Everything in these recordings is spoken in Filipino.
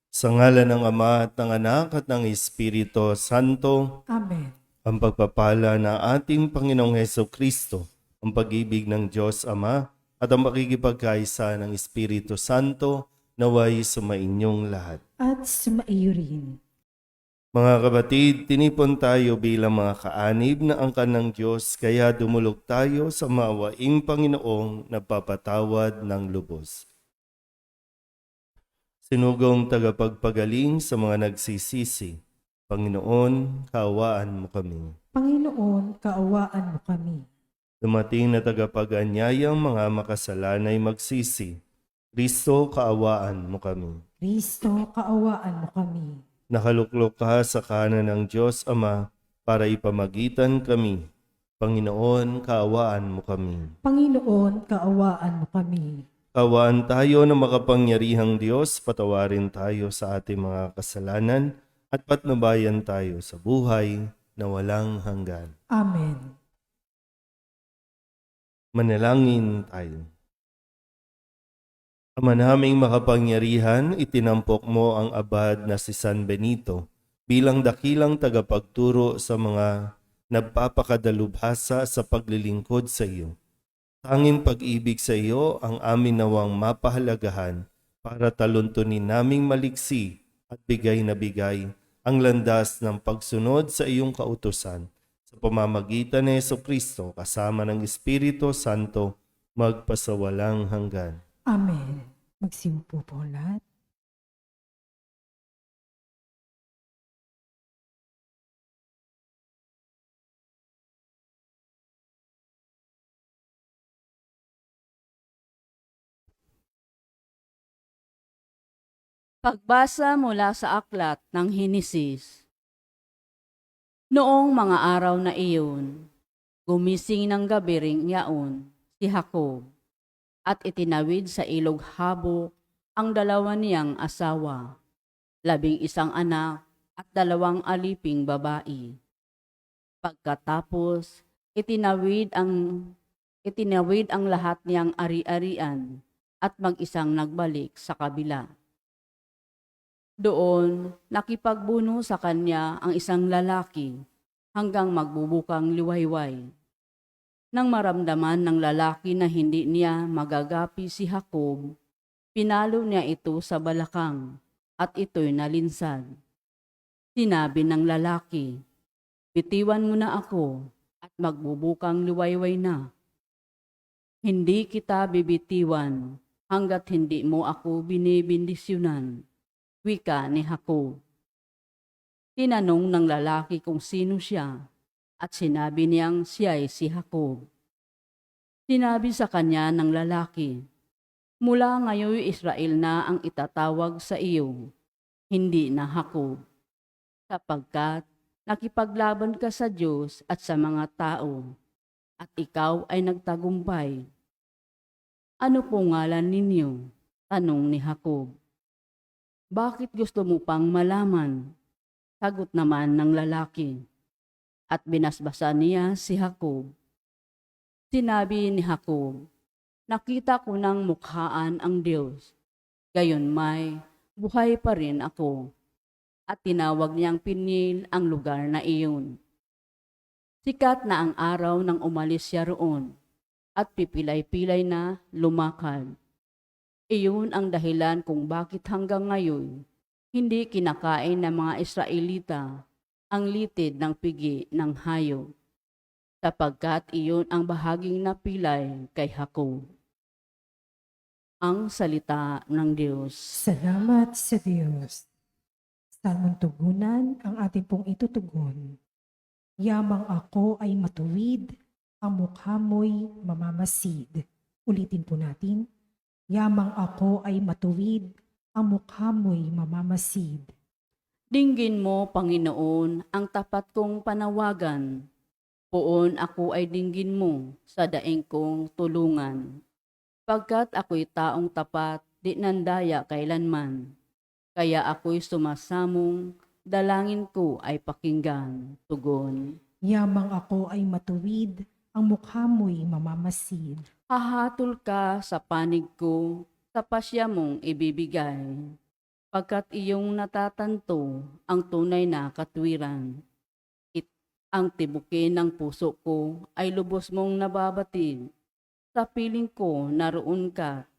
Sa ngalan ng Ama at ng Anak at ng Espiritu Santo, Amen. ang pagpapala ng ating Panginoong Heso Kristo, ang pag-ibig ng Diyos Ama at ang makikipagkaisa ng Espiritu Santo naway sumainyong lahat. At sumaiyo rin. Mga kapatid, tinipon tayo bilang mga kaanib na angkan ng Diyos, kaya dumulog tayo sa maawaing Panginoong nagpapatawad ng lubos. Sinugong tagapagpagaling sa mga nagsisisi, Panginoon, kaawaan mo kami. Panginoon, kaawaan mo kami. Dumating na tagapag-anyayang mga makasalanay magsisi, Kristo, kaawaan mo kami. Kristo, kaawaan mo kami. Nakaluklok ka sa kanan ng Diyos Ama para ipamagitan kami. Panginoon, kaawaan mo kami. Panginoon, kaawaan mo kami. Kaawaan tayo ng makapangyarihang Diyos, patawarin tayo sa ating mga kasalanan at patnubayan tayo sa buhay na walang hanggan. Amen. Manalangin tayo. Ama naming makapangyarihan, itinampok mo ang abad na si San Benito bilang dakilang tagapagturo sa mga nagpapakadalubhasa sa paglilingkod sa iyo. Tanging pag-ibig sa iyo ang amin nawang mapahalagahan para taluntunin naming maliksi at bigay na bigay ang landas ng pagsunod sa iyong kautusan sa pamamagitan ni Jesucristo kasama ng Espiritu Santo magpasawalang hanggan. Amen. Magsiupo po lahat. Pagbasa mula sa aklat ng Henesis. Noong mga araw na iyon, gumising ng gabi ring yaon si Jacob at itinawid sa ilog Habok ang dalawa niyang asawa, 11 anak at 2 aliping babae. Pagkatapos, itinawid ang lahat niyang ari-arian at mag-isang nagbalik sa kabila. Doon, nakipagbuno sa kanya ang isang lalaki hanggang magbubukang liwayway. Nang maramdaman ng lalaki na hindi niya magagapi si Jacob, pinalo niya ito sa balakang at ito'y nalinsad. Sinabi ng lalaki, "Bitiwan mo na ako at magbubukang liwayway na. Hindi kita bibitiwan hanggat hindi mo ako binibindisyonan," wika ni Jacob. Tinanong ng lalaki kung sino siya at sinabi niyang siya'y si Jacob. Sinabi sa kanya ng lalaki, "Mula ngayon Israel na ang itatawag sa iyo, hindi na Jacob, sapagkat nakipaglaban ka sa Diyos at sa mga tao, at ikaw ay nagtagumpay." "Ano po ngalan ninyo?" tanong ni Jacob. "Bakit gusto mo pang malaman?" sagot naman ng lalaki. At binasbasan niya si Jacob. Sinabi ni Jacob, "Nakita ko ng mukhaan ang Diyos, gayon may buhay pa rin ako." At tinawag niyang Pinil ang lugar na iyon. Sikat na ang araw nang umalis siya roon, at pipilay-pilay na lumakad. Iyon ang dahilan kung bakit hanggang ngayon hindi kinakain ng mga Israelita ang litid ng pigi ng hayop, sapagkat iyon ang bahaging napilay kay Jacob. Ang salita ng Diyos. Salamat sa Diyos. Salmong tugunan ang ating pong itutugon. Yamang ako ay matuwid, ang mukha mo'y mamamasid. Ulitin po natin. Yamang ako ay matuwid, ang mukha mo'y mamamasid. Dinggin mo, Panginoon, ang tapat kong panawagan. Poon ako ay dinggin mo sa daing kong tulungan. Pagkat ako'y taong tapat, di nandaya kailanman. Kaya ako'y sumasamong, dalangin ko ay pakinggan, tugon. Yamang ako ay matuwid, ang mukha mo'y mamamasid. Hahatol ka sa panig ko, sa pasya mong ibibigay. pagkat iyong natatanto ang tunay na katwiran. Ang tibukin ng puso ko ay lubos mong nababatid. Sa piling ko naroon ka,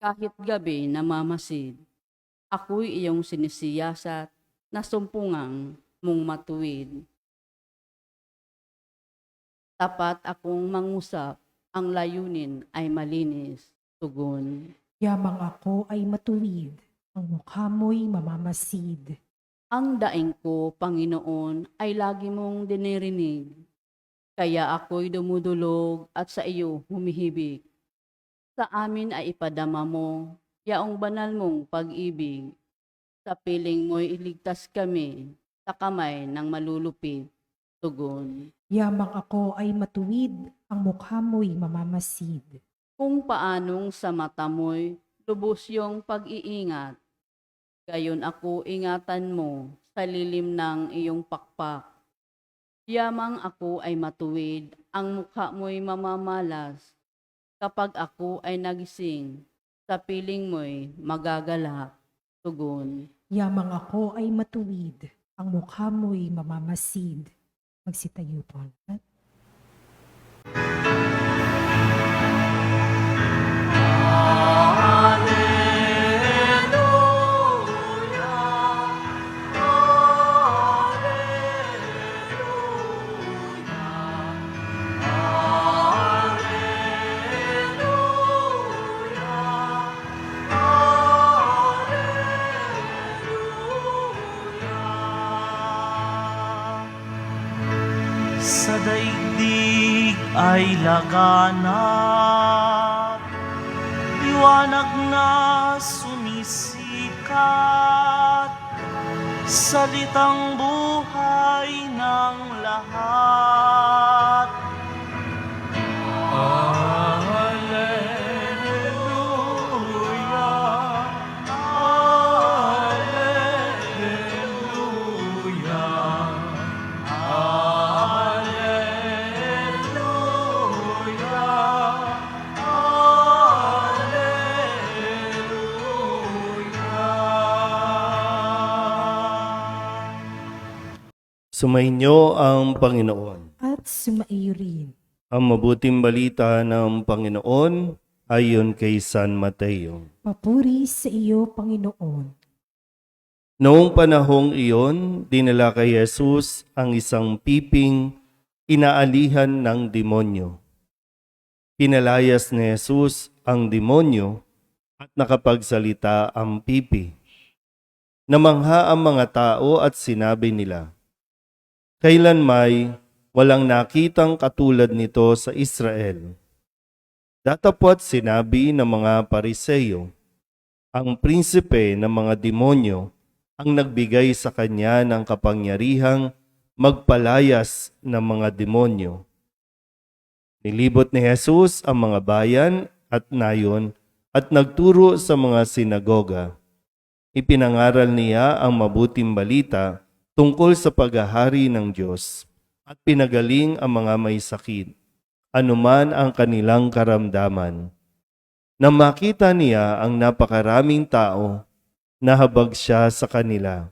kahit gabi namamasid. Ako'y iyong sinisiyasat na sumpungang mong matuwid. Tapat akong mangusap, ang layunin ay malinis, tugon. Yamang ako ay matuwid, ang mukha mo'y mamamasid. Ang daing ko, Panginoon, ay lagi mong dinirinig. Kaya ako'y dumudulog at sa iyo humihibig. Sa amin ay ipadama mo, yaong banal mong pag-ibig. Sa piling mo'y iligtas kami, sa kamay ng malulupit, tugon. Yamang ako ay matuwid, ang mukha mo'y mamamasid. Kung paanong sa mata mo'y lubos yung pag-iingat, gayon ako ingatan mo sa lilim ng iyong pakpak. Yamang ako ay matuwid, ang mukha mo'y mamamalas. Kapag ako ay nagising, sa piling mo'y magagalak, tugon. Yamang ako ay matuwid, ang mukha mo'y mamamasid. Magsitayo po. Sa daigdig ay laganap, liwanag na sumisikat, salitang buhay ng lahat. Alleluia, Alleluia. Sumainyo ang Panginoon. At sumaiyo rin. Ang mabuting balita ng Panginoon ayon kay San Mateo. Papuri sa iyo, Panginoon. Noong panahong iyon, dinala kay Jesus ang isang piping inaalihan ng demonyo. Pinalayas ni Jesus ang demonyo at nakapagsalita ang pipi. Namangha ang mga tao at sinabi nila, "Kailanmay walang nakitang katulad nito sa Israel." Datapwat sinabi ng mga Pariseyo, ang prinsipe ng mga demonyo ang nagbigay sa kanya ng kapangyarihang magpalayas ng mga demonyo. Nilibot ni Jesus ang mga bayan at nayon at nagturo sa mga sinagoga. Ipinangaral niya ang mabuting balita tungkol sa paghahari ng Diyos at pinagaling ang mga may sakit, anuman ang kanilang karamdaman. Nang makita niya ang napakaraming tao, nahabag siya sa kanila,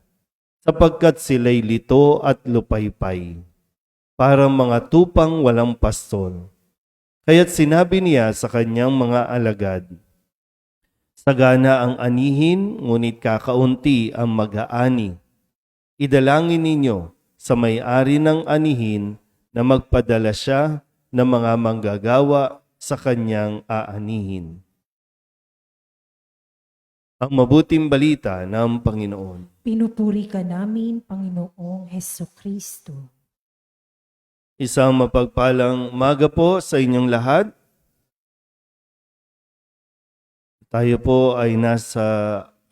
sapagkat sila'y lito at lupaypay, parang mga tupang walang pastol. Kaya't sinabi niya sa kanyang mga alagad, "Sagana ang anihin, ngunit kakaunti ang mag-aani. Idalangin ninyo sa may-ari ng anihin na magpadala siya ng mga manggagawa sa kanyang aanihin." Ang mabuting balita ng Panginoon. Pinupuri ka namin, Panginoong Hesukristo. Isang mapagpalang umaga po sa inyong lahat. Tayo po ay nasa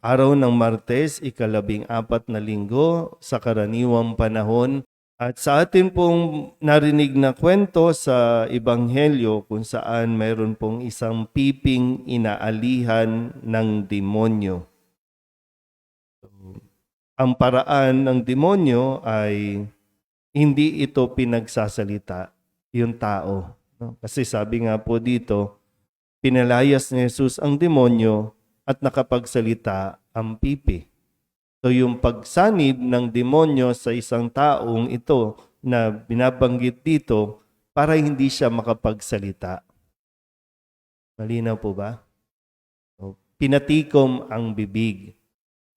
araw ng Martes, 14 na linggo sa karaniwang panahon. At sa atin pong narinig na kwento sa Ebanghelyo kung saan mayroon pong isang piping inaalihan ng demonyo. Ang paraan ng demonyo ay hindi ito pinagsasalita, yung tao. No? Kasi sabi nga po dito, pinalayas ni Jesus ang demonyo at nakapagsalita ang pipi. So yung pagsanib ng demonyo sa isang taong ito na binabanggit dito para hindi siya makapagsalita. Malinaw po ba? So, pinatikom ang bibig.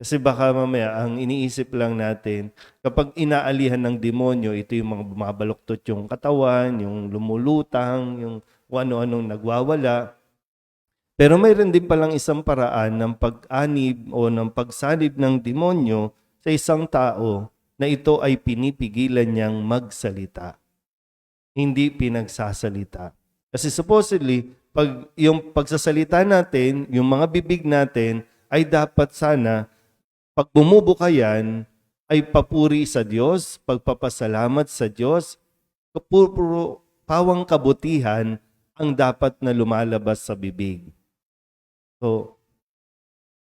Kasi baka mamaya, ang iniisip lang natin, kapag inaalihan ng demonyo, ito yung mga bumabaluktot yung katawan, yung lumulutang, yung kung ano-anong nagwawala. Pero mayroon din palang isang paraan ng pag-anib o ng pagsanib ng demonyo sa isang tao na ito ay pinipigilan niyang magsalita. Hindi pinagsasalita. Kasi supposedly, pag yung pagsasalita natin, yung mga bibig natin, ay dapat sana pag bumubuka yan, ay papuri sa Diyos, pagpapasalamat sa Diyos, puro pawang kabutihan ang dapat na lumalabas sa bibig. So,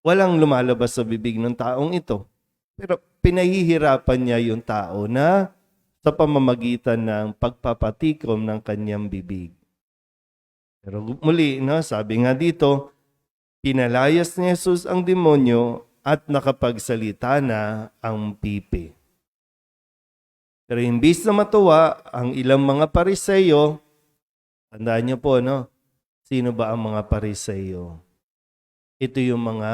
walang lumalabas sa bibig ng taong ito. Pero pinahihirapan niya yung tao na sa pamamagitan ng pagpapatikom ng kanyang bibig. Pero muli, no, sabi nga dito, pinalayas ni Jesus ang demonyo at nakapagsalita na ang pipi. Pero imbis na matuwa ang ilang mga Pariseyo, tandaan niyo po, no? Sino ba ang mga Pariseyo? Ito yung mga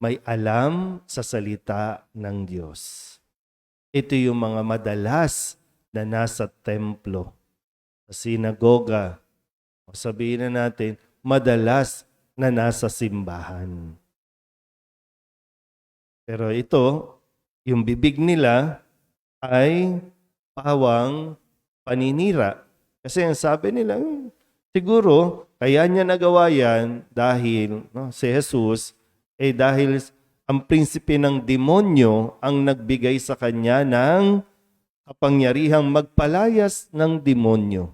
may alam sa salita ng Diyos. Ito yung mga madalas na nasa templo, sa sinagoga, o sabihin na natin, madalas na nasa simbahan. Pero ito, yung bibig nila ay pawang paninira. Kasi ang sabi nila, siguro, kaya niya nagawa yan dahil si Jesus, dahil ang prinsipe ng demonyo ang nagbigay sa kanya ng kapangyarihang magpalayas ng demonyo.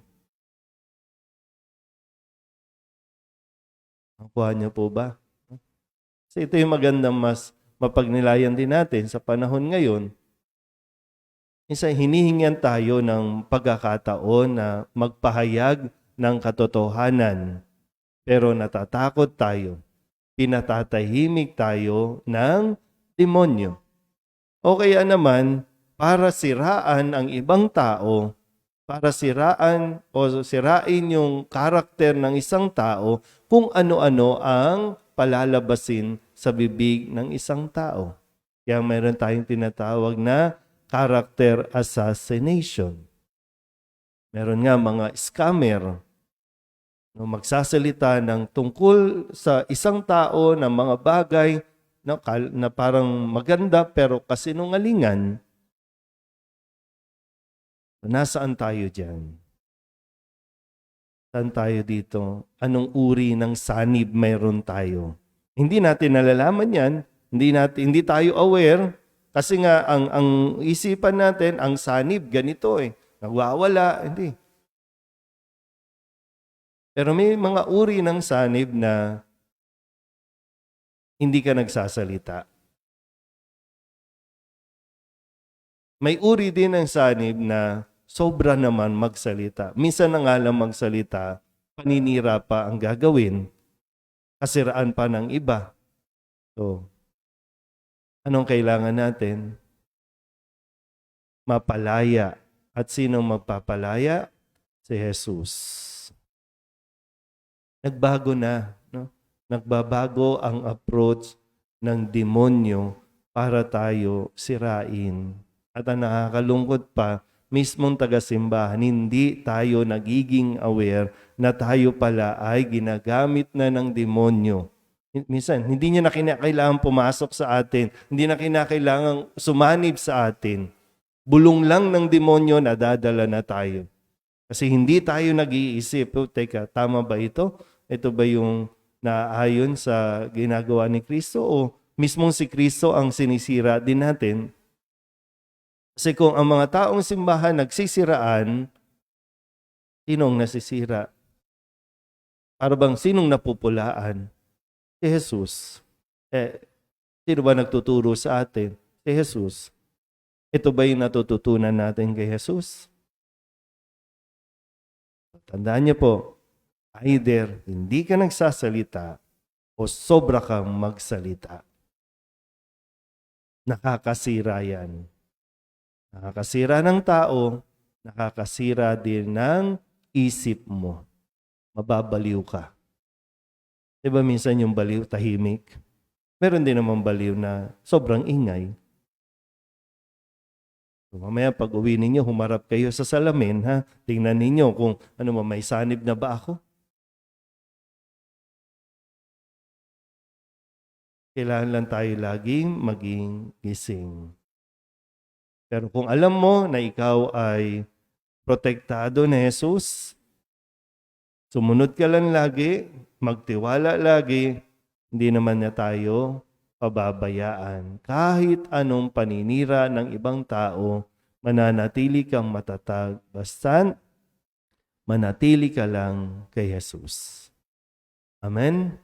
Nakuha niyo po ba? Kasi ito yung magandang mas mapagnilayan din natin sa panahon ngayon. Minsan hinihingan tayo ng pagkakataon na magpahayag ng katotohanan. Pero natatakot tayo. Pinatatahimik tayo ng demonyo. O kaya naman, para siraan ang ibang tao, para siraan o sirain yung karakter ng isang tao kung ano-ano ang palalabasin sa bibig ng isang tao. Kaya mayroon tayong tinatawag na character assassination. Meron nga mga scammer no, magsasalita ng tungkol sa isang tao na mga bagay na parang maganda pero kasinungalingan. Nasaan tayo dyan? Saan tayo dito? Anong uri ng sanib mayroon tayo? Hindi natin nalalaman yan. Hindi tayo aware. Kasi nga, ang isipan natin, ang sanib, ganito nagwawala. Hindi. Pero may mga uri ng sanib na hindi ka nagsasalita. May uri din ng sanib na sobra naman magsalita. Minsan na nga lang magsalita, paninira pa ang gagawin. Kasiraan pa ng iba. So, anong kailangan natin? Mapalaya. At sinong magpapalaya? Si Jesus. Nagbago na. No? Nagbabago ang approach ng demonyo para tayo sirain. At ang nakakalungkot pa, mismong taga-simbahan, hindi tayo nagiging aware na tayo pala ay ginagamit na ng demonyo. Minsan, hindi niya na kinakailangan pumasok sa atin. Hindi na kinakailangan sumanib sa atin. Bulong lang ng demonyo, nadadala na tayo. Kasi hindi tayo nag-iisip, teka, tama ba ito? Ito ba yung naayon sa ginagawa ni Kristo? O mismong si Kristo ang sinisira din natin? Kasi kung ang mga taong simbahan nagsisiraan, sinong nasisira? Para bang sinong napupulaan? Si Jesus. Sino ba nagtuturo sa atin? Si Jesus. Ito ba yung natututunan natin kay Jesus? Tandaan niyo po, either hindi ka nagsasalita o sobra kang magsalita. Nakakasira yan. Nakakasira ng tao, nakakasira din ng isip mo. Mababaliw ka. Diba minsan yung baliw tahimik? Meron din naman baliw na sobrang ingay. So, mamaya pag uwi ninyo, humarap kayo sa salamin, ha? Tingnan ninyo kung may sanib na ba ako? Kailangan lang tayo laging maging gising. Pero kung alam mo na ikaw ay protektado ni Jesus, sumunod ka lang lagi, magtiwala lagi, hindi naman na tayo pababayaan. Kahit anong paninira ng ibang tao, mananatili kang matatag, basta manatili ka lang kay Jesus. Amen?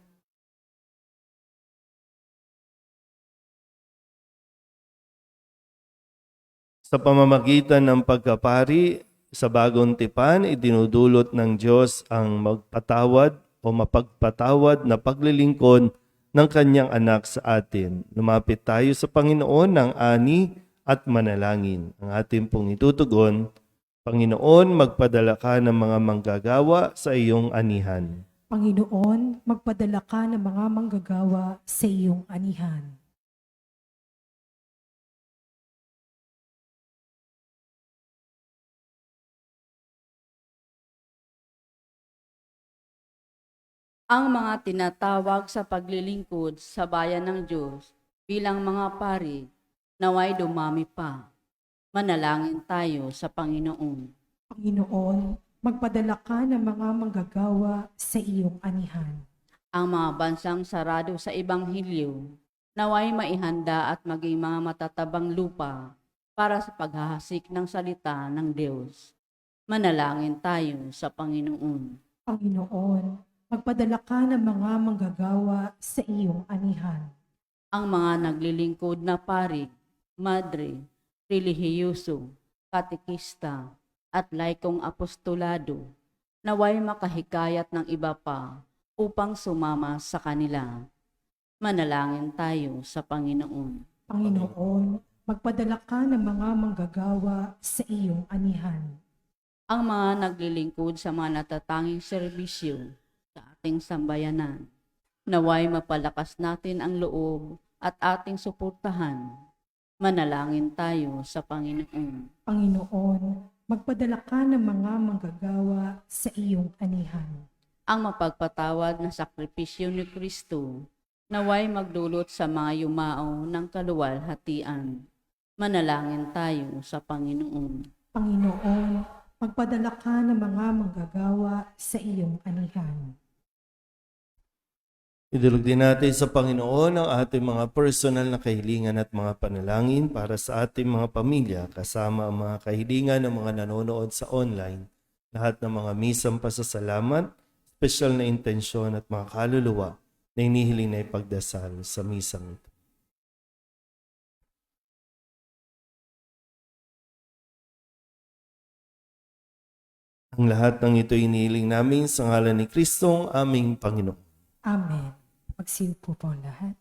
Sa pamamagitan ng pagkapari, sa bagong tipan, idinudulot ng Diyos ang magpatawad o mapagpatawad na paglilingkod ng kanyang anak sa atin. Lumapit tayo sa Panginoon ng ani at manalangin. Ang ating pong itutugon, Panginoon, magpadala ka ng mga manggagawa sa iyong anihan. Panginoon, magpadala ka ng mga manggagawa sa iyong anihan. Ang mga tinatawag sa paglilingkod sa bayan ng Diyos bilang mga pari, naway dumami pa. Manalangin tayo sa Panginoon. Panginoon, magpadala ka ng mga manggagawa sa iyong anihan. Ang mga bansang sarado sa Ebanghelyo, naway maihanda at maging mga matatabang lupa para sa paghahasik ng salita ng Diyos. Manalangin tayo sa Panginoon. Panginoon, magpadala ka ng mga manggagawa sa iyong anihan. Ang mga naglilingkod na pari, madre, relihiyoso, katekista, at laikong apostolado, naway makahikayat ng iba pa upang sumama sa kanila. Manalangin tayo sa Panginoon. Panginoon, magpadala ka ng mga manggagawa sa iyong anihan. Ang mga naglilingkod sa mga natatanging serbisyo sa ating sambayanan, naway mapalakas natin ang loob at ating suportahan. Manalangin tayo sa Panginoon. Panginoon, magpadala ka ng mga manggagawa sa iyong anihan. Ang mapagpatawad na sakripisyo ni Kristo, naway magdulot sa mga yumao ng kaluwalhatian. Manalangin tayo sa Panginoon. Panginoon, magpadala ka ng mga manggagawa sa iyong anihan. Idulog din natin sa Panginoon ang ating mga personal na kahilingan at mga panalangin para sa ating mga pamilya, kasama ang mga kahilingan ng mga nanonood sa online, lahat ng mga misang pasasalamat, special na intensyon at mga kaluluwa na inihiling na ipagdasal sa misang ito. Ang lahat ng ito inihiling namin sa ngalan ni Kristong aming Panginoon. Amen. Magsiupo po ang lahat.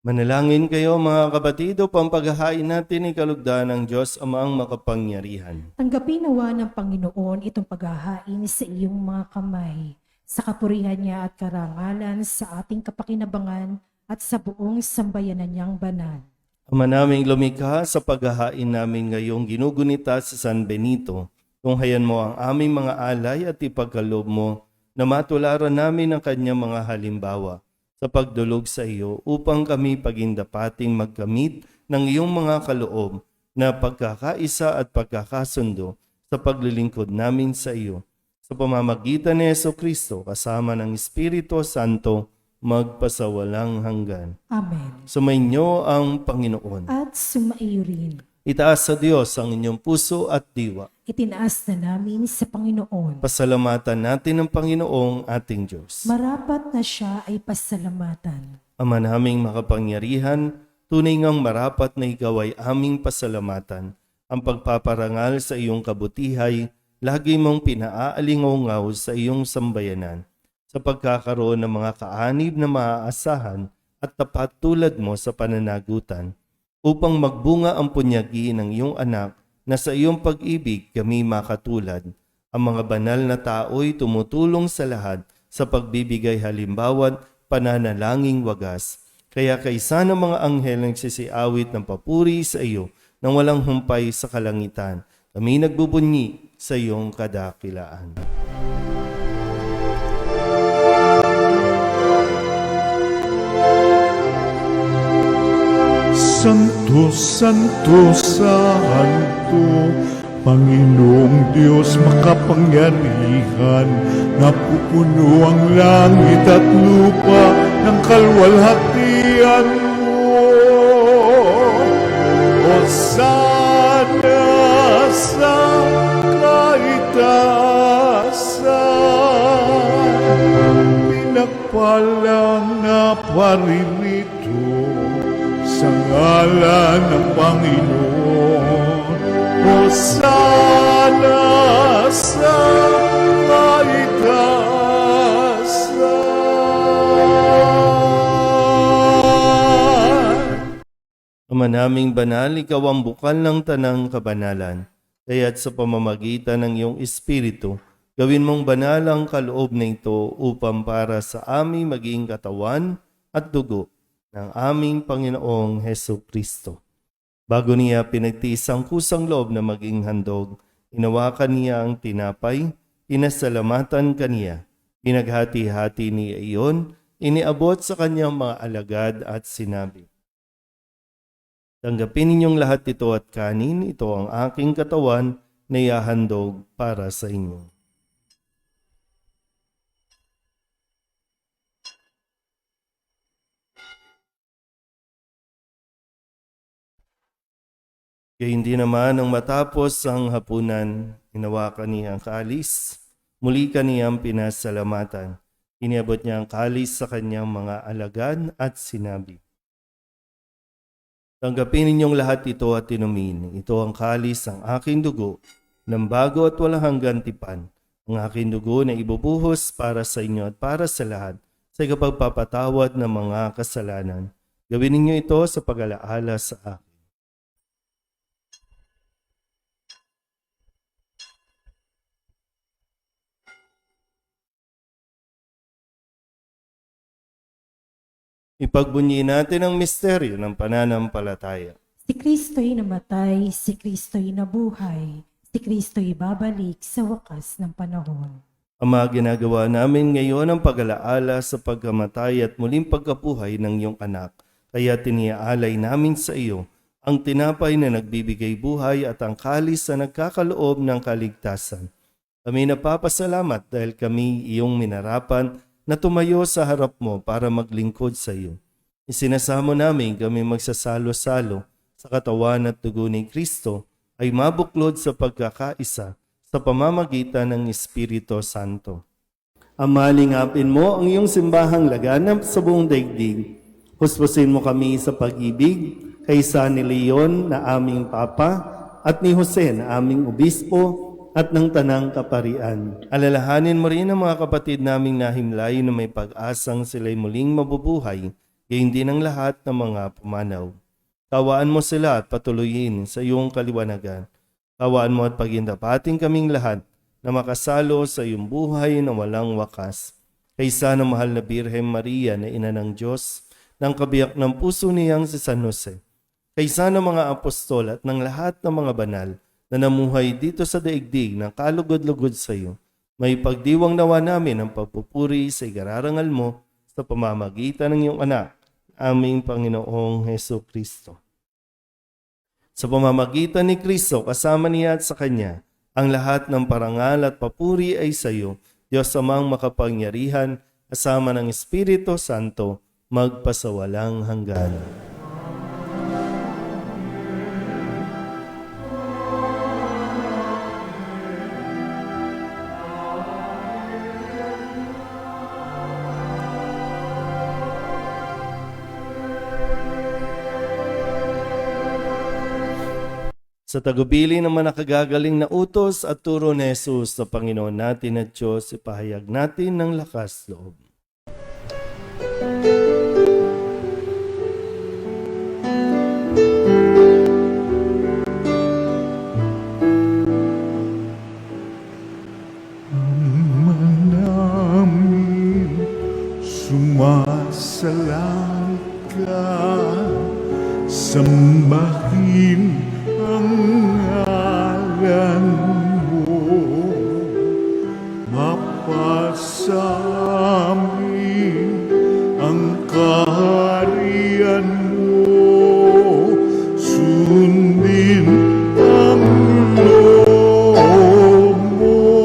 Manalangin kayo mga kapatid upang paghahain natin ay kalugdan ng Diyos Amang makapangyarihan. Tanggapin nawa ng Panginoon itong paghahain sa iyong mga kamay, sa kapurihan niya at karangalan sa ating kapakinabangan at sa buong sambayanan niyang banal. Ama naming lumikha, sa paghahain namin ngayong ginugunita sa San Benito, tunghayan mo ang aming mga alay at ipagkaloob mo na matularan namin ang kanyang mga halimbawa sa pagdulog sa iyo upang kami pagindapating magkamit ng iyong mga kaloob na pagkakaisa at pagkakasundo sa paglilingkod namin sa iyo. Sa pamamagitan ni Jesucristo kasama ng Espiritu Santo, magpasawalang hanggan. Amen. Sumainyo ang Panginoon. At sumaiyo rin. Itaas sa Diyos ang inyong puso at diwa. Itinaas na namin sa Panginoon. Pasalamatan natin ang Panginoong ating Diyos. Marapat na siya ay pasalamatan. Ama naming makapangyarihan, tunay ngang marapat na ikaw ay aming pasalamatan. Ang pagpaparangal sa iyong kabutihay, lagi mong pinaaalingaw sa iyong sambayanan. Sa pagkakaroon ng mga kaanib na maaasahan at tapat tulad mo sa pananagutan, upang magbunga ang punyagi ng iyong anak na sa iyong pag-ibig kami makatulad. Ang mga banal na tao'y tumutulong sa lahat sa pagbibigay halimbawa't pananalangin wagas. Kaya kaysa ng mga anghel nagsisiawit ng papuri sa iyo nang walang humpay sa kalangitan, kami nagbubunyi sa iyong kadakilaan. Santo, Santo, Santo, Panginoong Diyos makapangyarihan, napupuno ang langit at lupa ng kalwalhatian mo. Hosana sa kaitaasan, pinagpalang na paririto sa ngalan ng Panginoon. Hosana sa kaitaasan. Ama naming banal, ikaw ang bukal ng tanang kabanalan. Kaya't sa pamamagitan ng iyong Espiritu, gawin mong banal ang kaloob na ito upang para sa aming maging katawan at dugo ng aming Panginoong Hesukristo. Bago niya pinagtiis ang kusang loob na maging handog, inawakan niya ang tinapay, pinasalamatan kaniya, pinaghati-hati niya iyon, iniabot sa kanyang mga alagad at sinabi, "Tanggapin ninyong lahat ito at kanin, ito ang aking katawan na ihahandog para sa inyo." Kaya hindi naman nang matapos ang hapunan, hinawakan niya ang kalis, muli kaniyang pinasalamatan. Iniabot niya ang kalis sa kanyang mga alagad at sinabi, "Tanggapin ninyong lahat ito at inumin. Ito ang kalis ng aking dugo, ng bago at walang hanggan tipan. Ang aking dugo na ibubuhos para sa inyo at para sa lahat sa ikapagpapatawad ng mga kasalanan. Gawin ninyo ito sa pag-alaala sa akin." Ipagbunyi natin ang misteryo ng pananampalataya. Si Kristo'y namatay, si Kristo'y nabuhay, si Kristo'y babalik sa wakas ng panahon. Ama, ginagawa namin ngayon ang pag-alaala sa pagkamatay at muling pagkabuhay ng iyong anak. Kaya tiniaalay namin sa iyo ang tinapay na nagbibigay buhay at ang kalis na nagkakaloob ng kaligtasan. Kami napapasalamat dahil kami iyong minarapan na tumayo sa harap mo para maglingkod sa iyo. Isinasamo namin kami magsasalo-salo sa katawan at dugo ni Kristo ay mabuklod sa pagkakaisa sa pamamagitan ng Espiritu Santo. Ama, lingapin mo ang iyong simbahang laganap sa buong daigdig. Huspusin mo kami sa pag-ibig kay San Leon na aming Papa at ni Jose na aming Obispo at ng Tanang Kaparian. Alalahanin mo rin ang mga kapatid naming nahimlay na may pag-asang sila'y muling mabubuhay, gayon din ang lahat ng mga pumanaw. Tawaan mo sila at patuloyin sa iyong kaliwanagan. Tawaan mo at pagindapating kaming lahat na makasalo sa iyong buhay na walang wakas. Kaysa ng mahal na Birhen Maria na Ina ng Diyos, ng kabiyak ng puso niyang si San Jose, kaysa ng mga apostol at ng lahat ng mga banal na namuhay dito sa daigdig ng kalugod-lugod sa iyo, may pagdiwang nawa namin ang pagpupuri sa igararangal mo sa pamamagitan ng iyong anak, aming Panginoong Heso Kristo. Sa pamamagitan ni Kristo, kasama niya at sa Kanya, ang lahat ng parangal at papuri ay sa iyo, Diyos amang makapangyarihan, kasama ng Espiritu Santo, magpasawalang hanggan. Sa tagubili ng mga nakagagaling na utos at turo ni Jesus sa Panginoon natin at Diyos, ipahayag natin ng lakas loob. namin sumasalang ka, sambahin ang ngalan mo, mapasamin ang kaharian mo, sundin ang loob mo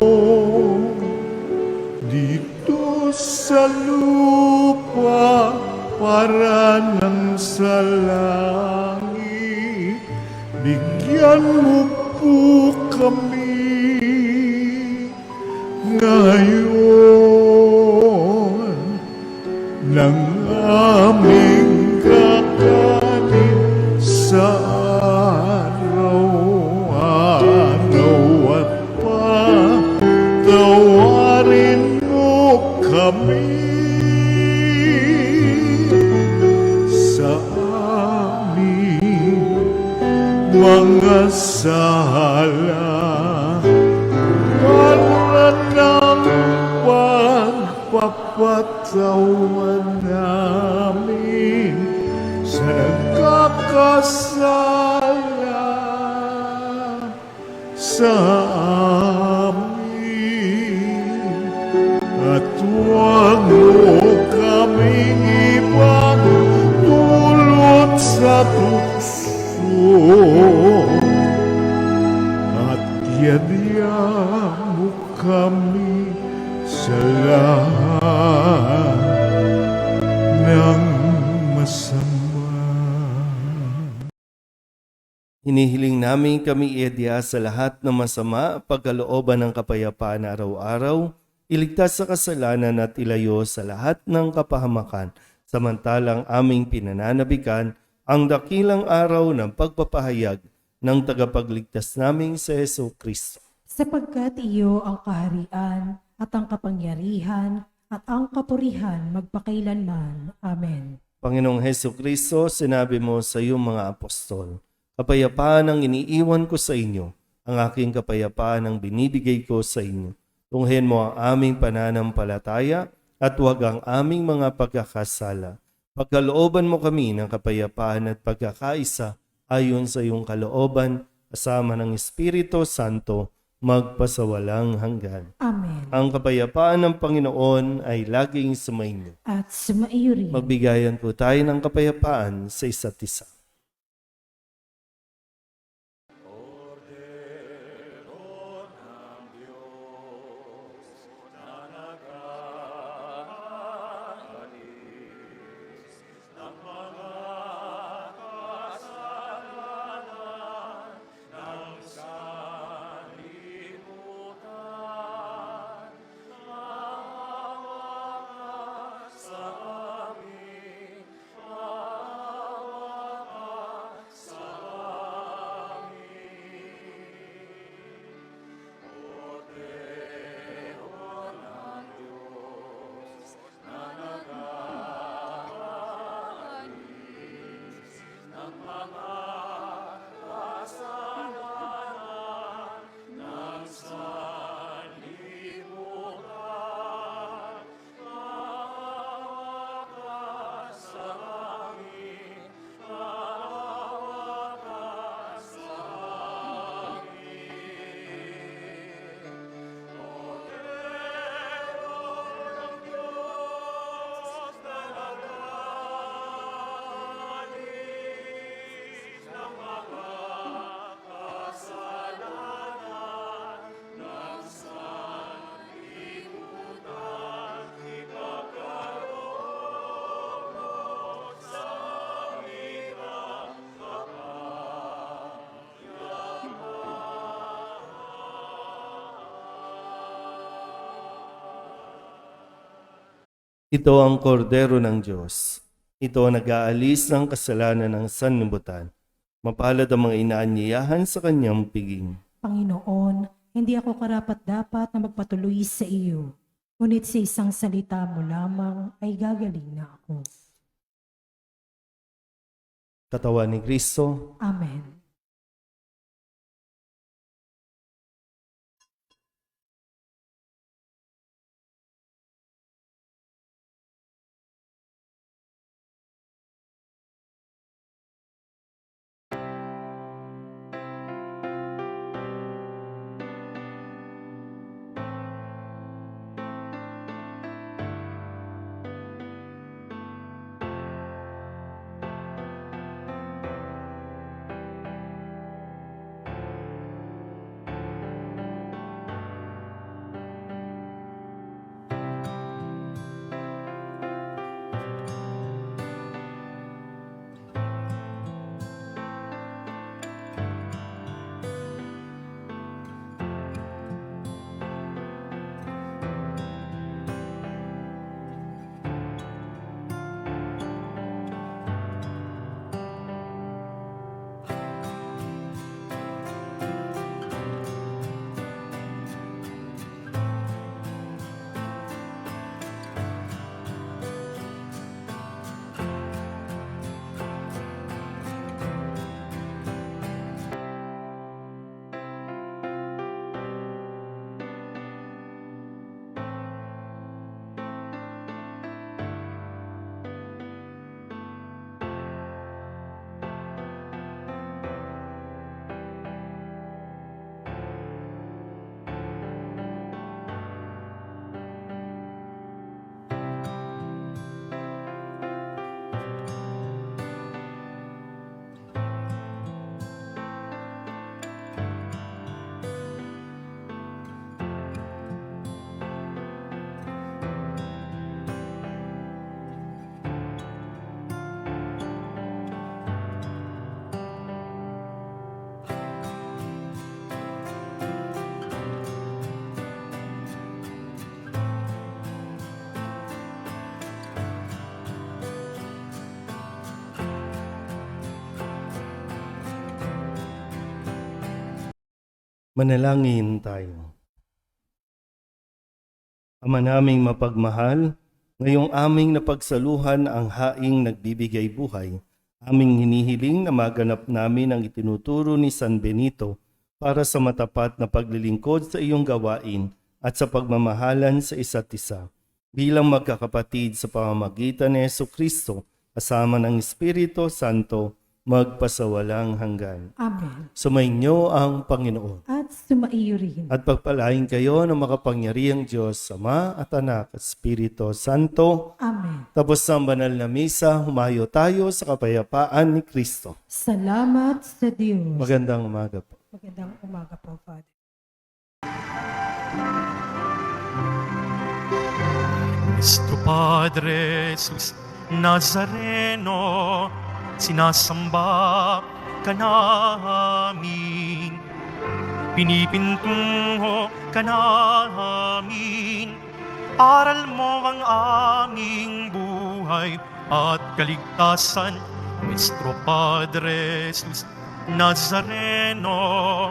dito sa lupa para nang sa langit. Bigyan mo po kami ngayon ng aming kakanin sa araw-araw at patawarin mo kami sa aming mga sala para ng pagpapatawa namin sa nagkakasala sa amin, at huwag mo kaming ipagdulot sa tukso, at yadya mo kami sa lahat ng masama. Hinihiling namin kami iadya sa lahat ng masama, pagkalooban ng kapayapaan araw-araw, iligtas sa kasalanan at ilayo sa lahat ng kapahamakan, samantalang aming pinananabikan ang dakilang araw ng pagpapahayag ng tagapagligtas naming si Heso Kristo. Sapagkat iyo ang kaharian at ang kapangyarihan at ang kapurihan magpakailanman. Amen. Panginoong Heso Kristo, sinabi mo sa iyong mga apostol, kapayapaan ang iniiwan ko sa inyo, ang aking kapayapaan ang binibigay ko sa inyo. Tunghayan mo ang aming pananampalataya at huwag ang aming mga pagkakasala. Pagkalooban mo kami ng kapayapaan at pagkakaisa ayon sa iyong kalooban, kasama ng Espiritu Santo, magpasawalang hanggan. Amen. Ang kapayapaan ng Panginoon ay laging sumainyo. At sumaiyo rin. Magbigayan po tayo ng kapayapaan sa isa't isa. Ito ang kordero ng Diyos. Ito ang nag-aalis ng kasalanan ng sanlibutan. Mapalad ang mga inaanyayahan sa kanyang piging. Panginoon, hindi ako karapat-dapat na magpatuloy sa iyo. Ngunit sa isang salita mo lamang ay gagaling na ako. Katawan ni Kristo, Amen. manalangin tayo. Ama naming mapagmahal, ngayong aming napagsaluhan ang haing nagbibigay buhay, aming hinihiling na maganap namin ang itinuturo ni San Benito para sa matapat na paglilingkod sa iyong gawain at sa pagmamahalan sa isa't isa. Bilang magkakapatid sa pamamagitan ni Jesucristo, kasama ng Espiritu Santo, magpasawalang hanggan. Amen. Sumainyo ang Panginoon. At sumaiyo rin. At pagpalain kayo ng makapangyarihang Diyos, Ama at Anak at Espiritu Santo. Amen. Tapos ang banal na misa, humayo tayo sa kapayapaan ni Kristo. Salamat sa Diyos. Magandang umaga po. Magandang umaga po, Father. Cristo Padre Jesus Nazareno, sinasamba ka namin, pinipintungo ka namin, aral mo ang aming buhay at kaligtasan. Nuestro Padre Jesus Nazareno,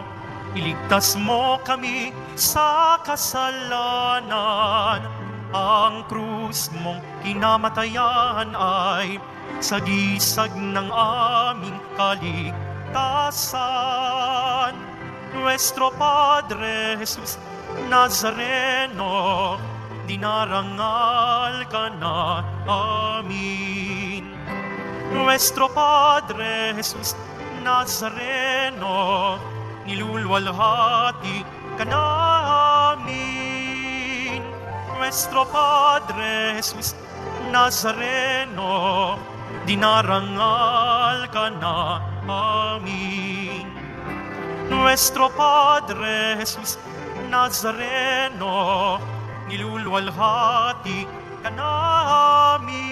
iligtas mo kami sa kasalanan. Ang krus mong kinamatayan ay sagisag ng aming kaligtasan. Nuestro Padre Jesus Nazareno, dinarangal ka na amin. Nuestro Padre Jesus Nazareno, nilulwalhati ka namin. Nuestro Padre Jesus Nazareno, dinarangal ka na amin. Nuestro Padre Jesus Nazareno, nilulwalhati ka namin.